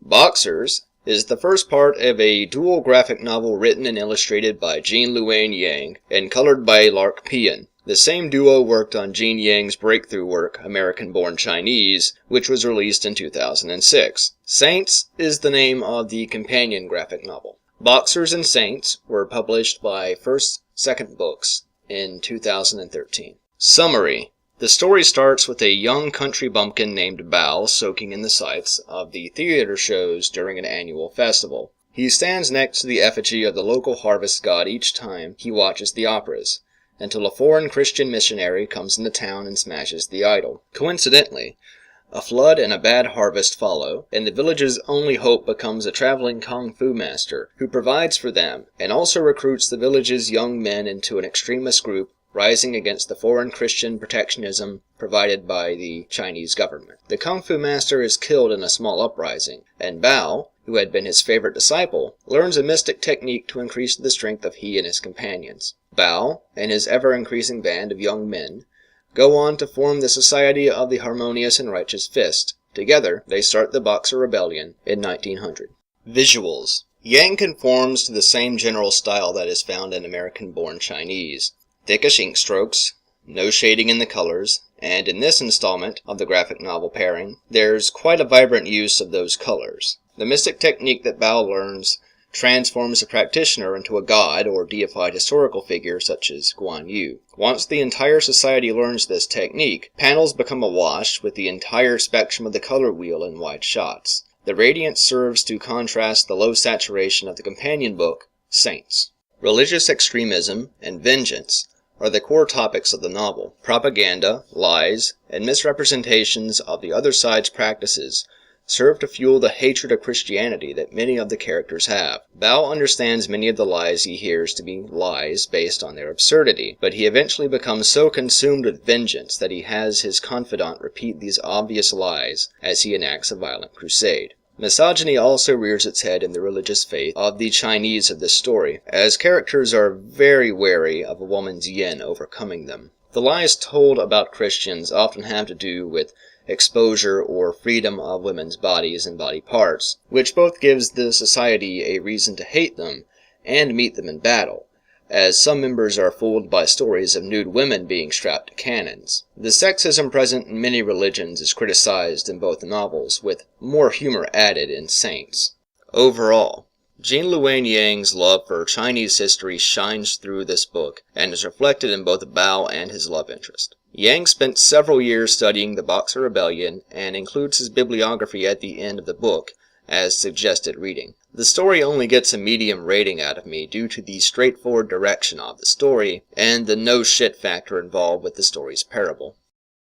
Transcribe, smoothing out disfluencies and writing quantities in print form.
Boxers is the first part of a dual graphic novel written and illustrated by Gene Luen Yang and colored by Lark Pian. The same duo worked on Gene Yang's breakthrough work, American-Born Chinese, which was released in 2006. Saints is the name of the companion graphic novel. Boxers and Saints were published by First Second Books in 2013. Summary. The story starts with a young country bumpkin named Bao soaking in the sights of the theater shows during an annual festival. He stands next to the effigy of the local harvest god each time he watches the operas, until a foreign Christian missionary comes into town and smashes the idol. Coincidentally, a flood and a bad harvest follow, and the village's only hope becomes a traveling kung fu master who provides for them and also recruits the village's young men into an extremist group rising against the foreign Christian protectionism provided by the Chinese government. The Kung Fu master is killed in a small uprising, and Bao, who had been his favorite disciple, learns a mystic technique to increase the strength of he and his companions. Bao, and his ever-increasing band of young men, go on to form the Society of the Harmonious and Righteous Fist. Together, they start the Boxer Rebellion in 1900. Visuals. Yang conforms to the same general style that is found in American-Born Chinese. Thickish ink strokes, no shading in the colors, and in this installment of the graphic novel pairing, there's quite a vibrant use of those colors. The mystic technique that Bao learns transforms the practitioner into a god or deified historical figure such as Guan Yu. Once the entire society learns this technique, panels become awash with the entire spectrum of the color wheel in wide shots. The radiance serves to contrast the low saturation of the companion book, Saints. Religious extremism and vengeance are the core topics of the novel. Propaganda, lies, and misrepresentations of the other side's practices serve to fuel the hatred of Christianity that many of the characters have. Bao understands many of the lies he hears to be lies based on their absurdity, but he eventually becomes so consumed with vengeance that he has his confidant repeat these obvious lies as he enacts a violent crusade. Misogyny also rears its head in the religious faith of the Chinese of this story, as characters are very wary of a woman's yin overcoming them. The lies told about Christians often have to do with exposure or freedom of women's bodies and body parts, which both gives the society a reason to hate them and meet them in battle, as some members are fooled by stories of nude women being strapped to cannons. The sexism present in many religions is criticized in both novels, with more humor added in Saints. Overall, Gene Luen Yang's love for Chinese history shines through this book and is reflected in both Bao and his love interest. Yang spent several years studying the Boxer Rebellion and includes his bibliography at the end of the book as suggested reading. The story only gets a medium rating out of me due to the straightforward direction of the story and the no shit factor involved with the story's parable.